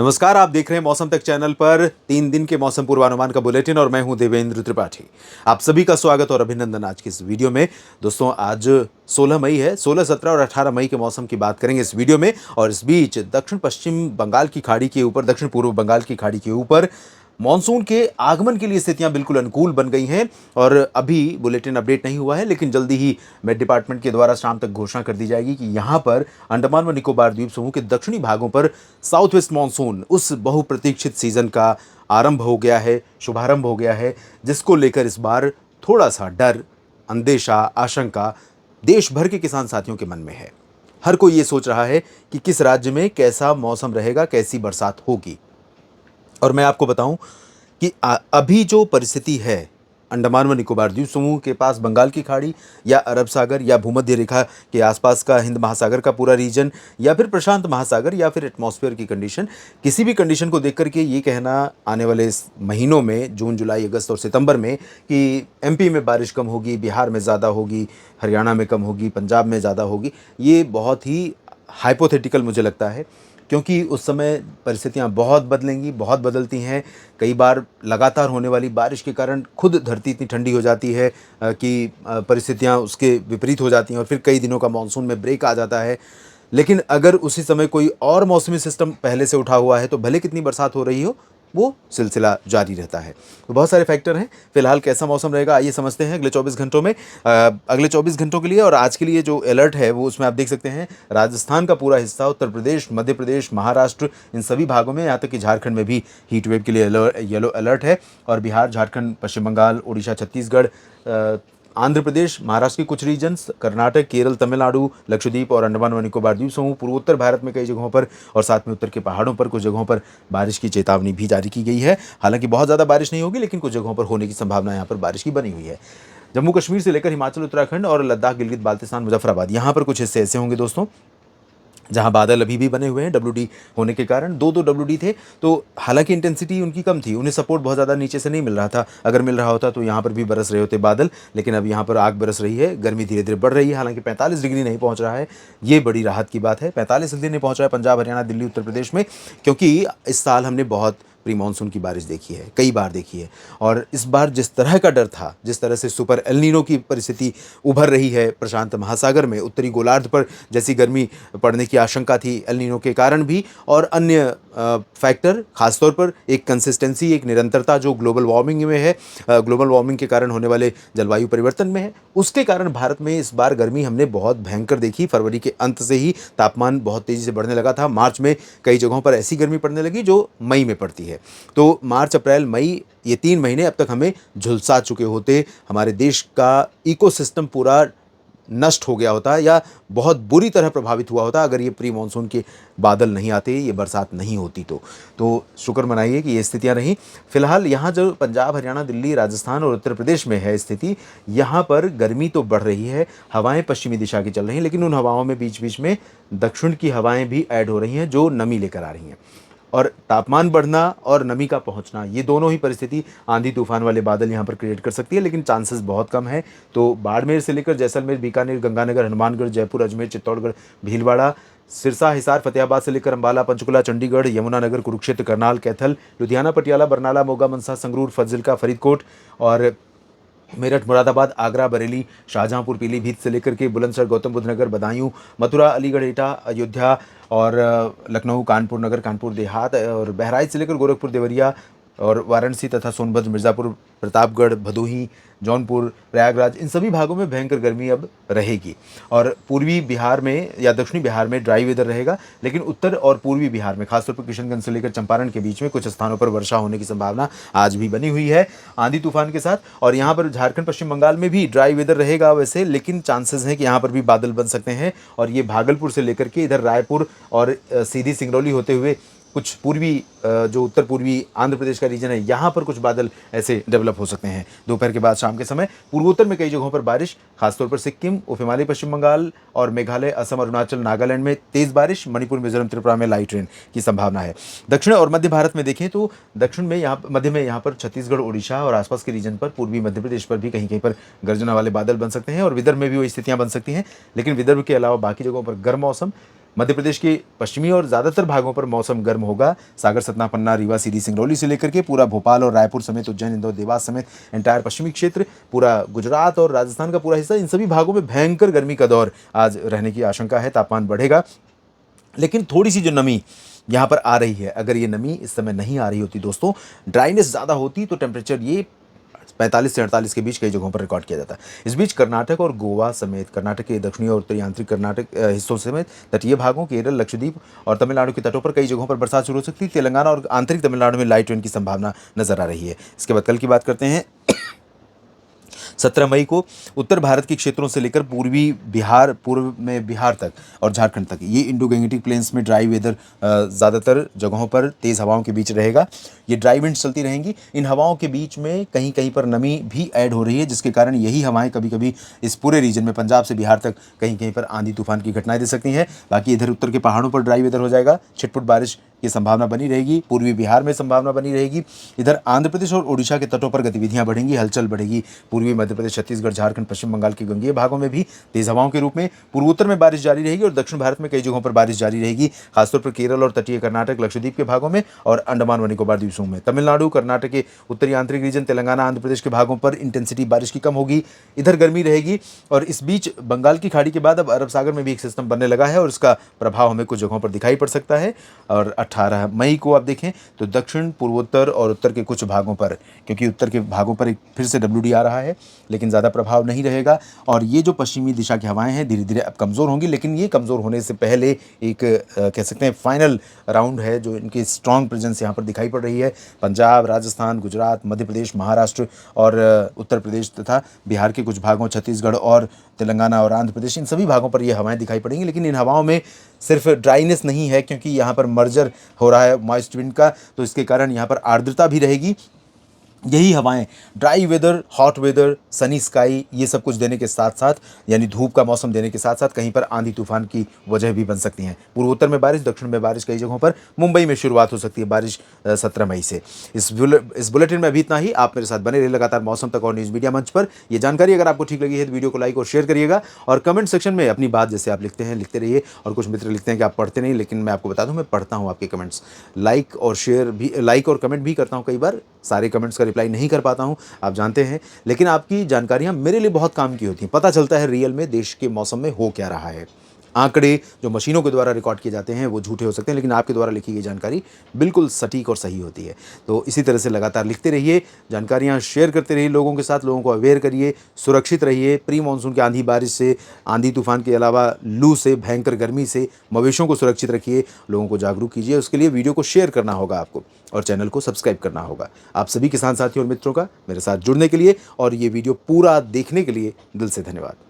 नमस्कार, आप देख रहे हैं मौसम तक चैनल पर 3 दिन के मौसम पूर्वानुमान का बुलेटिन और मैं हूं देवेंद्र त्रिपाठी। आप सभी का स्वागत और अभिनंदन आज की इस वीडियो में। दोस्तों, आज 16 मई है। 16, 17 और 18 मई के मौसम की बात करेंगे इस वीडियो में। और इस बीच दक्षिण पश्चिम बंगाल की खाड़ी के ऊपर, दक्षिण पूर्व बंगाल की खाड़ी के ऊपर मॉनसून के आगमन के लिए स्थितियां बिल्कुल अनुकूल बन गई हैं। और अभी बुलेटिन अपडेट नहीं हुआ है, लेकिन जल्दी ही मेट डिपार्टमेंट के द्वारा शाम तक घोषणा कर दी जाएगी कि यहां पर अंडमान व निकोबार द्वीप समूह के दक्षिणी भागों पर साउथ वेस्ट मानसून, उस बहुप्रतीक्षित सीजन का आरंभ हो गया है, शुभारंभ हो गया है, जिसको लेकर इस बार थोड़ा सा डर, अंदेशा, आशंका देश भर के किसान साथियों के मन में है। हर कोई ये सोच रहा है कि किस राज्य में कैसा मौसम रहेगा, कैसी बरसात होगी। और मैं आपको बताऊं कि अभी जो परिस्थिति है अंडमान व निकोबार द्वीप समूह के पास, बंगाल की खाड़ी या अरब सागर या भूमध्य रेखा के आसपास का हिंद महासागर का पूरा रीजन, या फिर प्रशांत महासागर, या फिर एटमॉस्फेयर की कंडीशन, किसी भी कंडीशन को देख करके ये कहना आने वाले इस महीनों में, जून, जुलाई, अगस्त और सितंबर में, कि एमपी में बारिश कम होगी, बिहार में ज़्यादा होगी, हरियाणा में कम होगी, पंजाब में ज़्यादा होगी, ये बहुत ही हाइपोथेटिकल मुझे लगता है। क्योंकि उस समय परिस्थितियाँ बहुत बदलेंगी, बहुत बदलती हैं। कई बार लगातार होने वाली बारिश के कारण खुद धरती इतनी ठंडी हो जाती है कि परिस्थितियाँ उसके विपरीत हो जाती हैं और फिर कई दिनों का मानसून में ब्रेक आ जाता है। लेकिन अगर उसी समय कोई और मौसमी सिस्टम पहले से उठा हुआ है तो भले कितनी बरसात हो रही हो, वो सिलसिला जारी रहता है। तो बहुत सारे फैक्टर हैं। फिलहाल कैसा मौसम रहेगा, आइए समझते हैं अगले 24 घंटों में। अगले 24 घंटों के लिए और आज के लिए जो अलर्ट है वो उसमें आप देख सकते हैं, राजस्थान का पूरा हिस्सा, उत्तर प्रदेश, मध्य प्रदेश, महाराष्ट्र, इन सभी भागों में, यहाँ तक कि झारखंड में भी हीट वेव के लिए येलो अलर्ट है। और बिहार, झारखंड, पश्चिम बंगाल, उड़ीसा, छत्तीसगढ़, आंध्र प्रदेश, महाराष्ट्र के कुछ रीजन्स, कर्नाटक, केरल, तमिलनाडु, लक्षद्वीप और अंडमान व निकोबार द्वीप समूह, पूर्वोत्तर भारत में कई जगहों पर और साथ में उत्तर के पहाड़ों पर कुछ जगहों पर बारिश की चेतावनी भी जारी की गई है। हालांकि बहुत ज़्यादा बारिश नहीं होगी, लेकिन कुछ जगहों पर होने की संभावना यहाँ पर बारिश की बनी हुई है। जम्मू कश्मीर से लेकर हिमाचल, उत्तराखंड और लद्दाख, गिलगित बाल्तिस्तान, मुजफ्फराबाद, यहाँ पर कुछ हिस्से ऐसे होंगे दोस्तों जहां बादल अभी भी बने हुए हैं। WD होने के कारण दो WD थे, तो हालांकि इंटेंसिटी उनकी कम थी, उन्हें सपोर्ट बहुत ज़्यादा नीचे से नहीं मिल रहा था। अगर मिल रहा होता तो यहाँ पर भी बरस रहे होते बादल, लेकिन अब यहाँ पर आग बरस रही है। गर्मी धीरे धीरे बढ़ रही है, हालांकि 45 डिग्री नहीं पहुँच रहा है, ये बड़ी राहत की बात है। 45 डिग्री नहीं पहुँच रहा है पंजाब, हरियाणा, दिल्ली, उत्तर प्रदेश में, क्योंकि इस साल हमने बहुत प्री मानसून की बारिश देखी है, कई बार देखी है। और इस बार जिस तरह का डर था, जिस तरह से सुपर एल नीनो की परिस्थिति उभर रही है प्रशांत महासागर में, उत्तरी गोलार्ध पर जैसी गर्मी पड़ने की आशंका थी एल नीनो के कारण भी, और अन्य फैक्टर, खासतौर पर एक कंसिस्टेंसी, एक निरंतरता जो ग्लोबल वार्मिंग में है, ग्लोबल वार्मिंग के कारण होने वाले जलवायु परिवर्तन में है, उसके कारण भारत में इस बार गर्मी हमने बहुत भयंकर देखी। फरवरी के अंत से ही तापमान बहुत तेज़ी से बढ़ने लगा था। मार्च में कई जगहों पर ऐसी गर्मी पड़ने लगी जो मई में पड़ती है। तो मार्च, अप्रैल, मई, ये 3 महीने अब तक हमें झुलसा चुके होते। हमारे देश का इकोसिस्टम पूरा नष्ट हो गया होता या बहुत बुरी तरह प्रभावित हुआ होता अगर ये प्री मानसून के बादल नहीं आते, ये बरसात नहीं होती। तो शुक्र मनाइए कि ये स्थितियां रहीं। फिलहाल यहाँ जो पंजाब, हरियाणा, दिल्ली, राजस्थान और उत्तर प्रदेश में है स्थिति, यहाँ पर गर्मी तो बढ़ रही है, हवाएं पश्चिमी दिशा की चल रही हैं, लेकिन उन हवाओं में बीच बीच में दक्षिण की हवाएं भी ऐड हो रही हैं जो नमी लेकर आ रही हैं। और तापमान बढ़ना और नमी का पहुंचना, ये दोनों ही परिस्थिति आंधी तूफान वाले बादल यहाँ पर क्रिएट कर सकती है, लेकिन चांसेस बहुत कम है। तो बाड़मेर से लेकर जैसलमेर, बीकानेर, गंगानगर, हनुमानगढ़, जयपुर, अजमेर, चित्तौड़गढ़, भीलवाड़ा, सिरसा, हिसार, फतेहाबाद से लेकर अंबाला, पंचकुला, चंडीगढ़, यमुनानगर, कुरुक्षेत्र, करनाल, कैथल, लुधियाना, पटियाला, बरनाला, मोगा, मनसा, संगरूर, फजिल्का, फरीदकोट और मेरठ, मुरादाबाद, आगरा, बरेली, शाहजहांपुर, पीलीभीत से लेकर के बुलंदशहर, गौतम बुद्ध नगर, बदायूं, मथुरा, अलीगढ़, एटा, अयोध्या और लखनऊ, कानपुर नगर, कानपुर देहात और बहराइच से लेकर गोरखपुर, देवरिया और वाराणसी तथा सोनभद्र, मिर्ज़ापुर, प्रतापगढ़, भदोही, जौनपुर, प्रयागराज, इन सभी भागों में भयंकर गर्मी अब रहेगी। और पूर्वी बिहार में या दक्षिणी बिहार में ड्राई वेदर रहेगा, लेकिन उत्तर और पूर्वी बिहार में, खासतौर पर किशनगंज से लेकर चंपारण के बीच में कुछ स्थानों पर वर्षा होने की संभावना आज भी बनी हुई है, आंधी तूफान के साथ। और यहाँ पर झारखंड, पश्चिम बंगाल में भी ड्राई वेदर रहेगा वैसे, लेकिन चांसेस हैं कि यहाँ पर भी बादल बन सकते हैं। और ये भागलपुर से लेकर के इधर रायपुर और सीधी सिंगरौली होते हुए कुछ पूर्वी, जो उत्तर पूर्वी आंध्र प्रदेश का रीजन है, यहाँ पर कुछ बादल ऐसे डेवलप हो सकते हैं दोपहर के बाद शाम के समय। पूर्वोत्तर में कई जगहों पर बारिश, खासतौर पर सिक्किम, उप हिमालय, पश्चिम बंगाल और मेघालय, असम, अरुणाचल, नागालैंड में तेज़ बारिश, मणिपुर, मिजोरम, त्रिपुरा में लाइट रेन की संभावना है। दक्षिण और मध्य भारत में देखें तो दक्षिण में, यहाँ मध्य में, यहाँ पर छत्तीसगढ़, उड़ीसा और आसपास के रीजन पर, पूर्वी मध्य प्रदेश पर भी कहीं कहीं पर गर्जना वाले बादल बन सकते हैं और विदर्भ में भी वही स्थितियाँ बन सकती हैं। लेकिन विदर्भ के अलावा बाकी जगहों पर गर्म मौसम, मध्य प्रदेश के पश्चिमी और ज़्यादातर भागों पर मौसम गर्म होगा। सागर, सतना, पन्ना, रीवा, सीधी, सिंगरौली से लेकर के पूरा भोपाल और रायपुर समेत उज्जैन, इंदौर, देवास समेत एंटायर पश्चिमी क्षेत्र, पूरा गुजरात और राजस्थान का पूरा हिस्सा, इन सभी भागों में भयंकर गर्मी का दौर आज रहने की आशंका है। तापमान बढ़ेगा, लेकिन थोड़ी सी जो नमी यहाँ पर आ रही है, अगर ये नमी इस समय नहीं आ रही होती दोस्तों, ड्राइनेस ज़्यादा होती, तो टेम्परेचर ये 45 से 48 के बीच कई जगहों पर रिकॉर्ड किया जाता है। इस बीच कर्नाटक और गोवा समेत कर्नाटक के दक्षिणी और उत्तरी आंतरिक कर्नाटक हिस्सों समेत तटीय भागों, केरल, लक्षद्वीप और तमिलनाडु के तटों पर कई जगहों पर बरसात शुरू हो सकती है। तेलंगाना और आंतरिक तमिलनाडु में लाइट रेन की संभावना नजर आ रही है। इसके बाद कल की बात करते हैं। 17 मई को उत्तर भारत के क्षेत्रों से लेकर पूर्व में बिहार तक और झारखंड तक ये इंडो गैंगेटिक प्लेन्स में ड्राई वेदर ज़्यादातर जगहों पर तेज़ हवाओं के बीच रहेगा। ये ड्राई विंड्स चलती रहेंगी। इन हवाओं के बीच में कहीं कहीं पर नमी भी ऐड हो रही है, जिसके कारण यही हवाएं कभी कभी इस पूरे रीजन में पंजाब से बिहार तक कहीं कहीं पर आंधी तूफान की घटनाएं दे सकती हैं। बाकी इधर उत्तर के पहाड़ों पर ड्राई वेदर हो जाएगा। छिटपुट बारिश की संभावना बनी रहेगी। पूर्वी बिहार में संभावना बनी रहेगी। इधर आंध्र प्रदेश और ओडिशा के तटों पर गतिविधियां बढ़ेंगी, हलचल बढ़ेगी। पूर्वी मध्य प्रदेश, छत्तीसगढ़, झारखंड, पश्चिम बंगाल के गंगेय भागों में भी तेज हवाओं के रूप में पूर्वोत्तर में बारिश जारी रहेगी और दक्षिण भारत में कई जगहों पर बारिश जारी रहेगी, खासतौर पर केरल और तटीय कर्नाटक, लक्षद्वीप के भागों में और अंडमान व निकोबार द्वीप समूह में। तमिलनाडु, कर्नाटक के उत्तरी आंतरिक रीजन, तेलंगाना, आंध्र प्रदेश के भागों पर इंटेंसिटी बारिश की कम होगी, इधर गर्मी रहेगी। और इस बीच बंगाल की खाड़ी के बाद अब अरब सागर में भी एक सिस्टम बनने लगा है और इसका प्रभाव हमें कुछ जगहों पर दिखाई पड़ सकता है। और 18 मई को आप देखें तो दक्षिण, पूर्वोत्तर और उत्तर के कुछ भागों पर, क्योंकि उत्तर के भागों पर एक फिर से WD आ रहा है, लेकिन ज़्यादा प्रभाव नहीं रहेगा। और ये जो पश्चिमी दिशा की हवाएं हैं धीरे धीरे अब कमज़ोर होंगी, लेकिन ये कमज़ोर होने से पहले एक कह सकते हैं फाइनल राउंड है जो इनकी स्ट्रॉन्ग प्रेजेंस यहाँ पर दिखाई पड़ रही है। पंजाब, राजस्थान, गुजरात, मध्य प्रदेश, महाराष्ट्र और उत्तर प्रदेश तथा बिहार के कुछ भागों, छत्तीसगढ़ और तेलंगाना और आंध्र प्रदेश, इन सभी भागों पर ये हवाएं दिखाई पड़ेंगी। लेकिन इन हवाओं में सिर्फ ड्राइनेस नहीं है, क्योंकि यहाँ पर मर्जर हो रहा है मॉइस्ट विंड का, तो इसके कारण यहाँ पर आर्द्रता भी रहेगी। यही हवाएं dry weather, hot weather, sunny sky, ये सब कुछ देने के साथ साथ, यानी धूप का मौसम देने के साथ साथ कहीं पर आंधी तूफान की वजह भी बन सकती हैं। पूर्वोत्तर में बारिश, दक्षिण में बारिश, कई जगहों पर मुंबई में शुरुआत हो सकती है बारिश 17 मई से। इस बुलेटिन में अभी इतना ही। आप मेरे साथ बने रहिए लगातार मौसम तक और न्यूज़ मीडिया मंच पर। ये जानकारी अगर आपको ठीक लगी है तो वीडियो को लाइक और शेयर करिएगा, और कमेंट सेक्शन में अपनी बात जैसे आप लिखते हैं लिखते रहिए। और कुछ मित्र लिखते हैं कि आप पढ़ते नहीं, लेकिन मैं आपको बता दूं मैं पढ़ता हूं आपके कमेंट्स, लाइक और कमेंट भी करता हूं। कई बार सारे कमेंट्स का रिप्लाई नहीं कर पाता हूं, आप जानते हैं, लेकिन आपकी जानकारियां मेरे लिए बहुत काम की होती हैं। पता चलता है रियल में देश के मौसम में हो क्या रहा है। आंकड़े जो मशीनों के द्वारा रिकॉर्ड किए जाते हैं वो झूठे हो सकते हैं, लेकिन आपके द्वारा लिखी गई जानकारी बिल्कुल सटीक और सही होती है। तो इसी तरह से लगातार लिखते रहिए, जानकारियां शेयर करते रहिए लोगों के साथ, लोगों को अवेयर करिए, सुरक्षित रहिए। प्री मानसून की आंधी बारिश से, आंधी तूफान के अलावा लू से, भयंकर गर्मी से मवेशियों को सुरक्षित रखिए, लोगों को जागरूक कीजिए। उसके लिए वीडियो को शेयर करना होगा आपको और चैनल को सब्सक्राइब करना होगा। आप सभी किसान साथियों और मित्रों का मेरे साथ जुड़ने के लिए और ये वीडियो पूरा देखने के लिए दिल से धन्यवाद।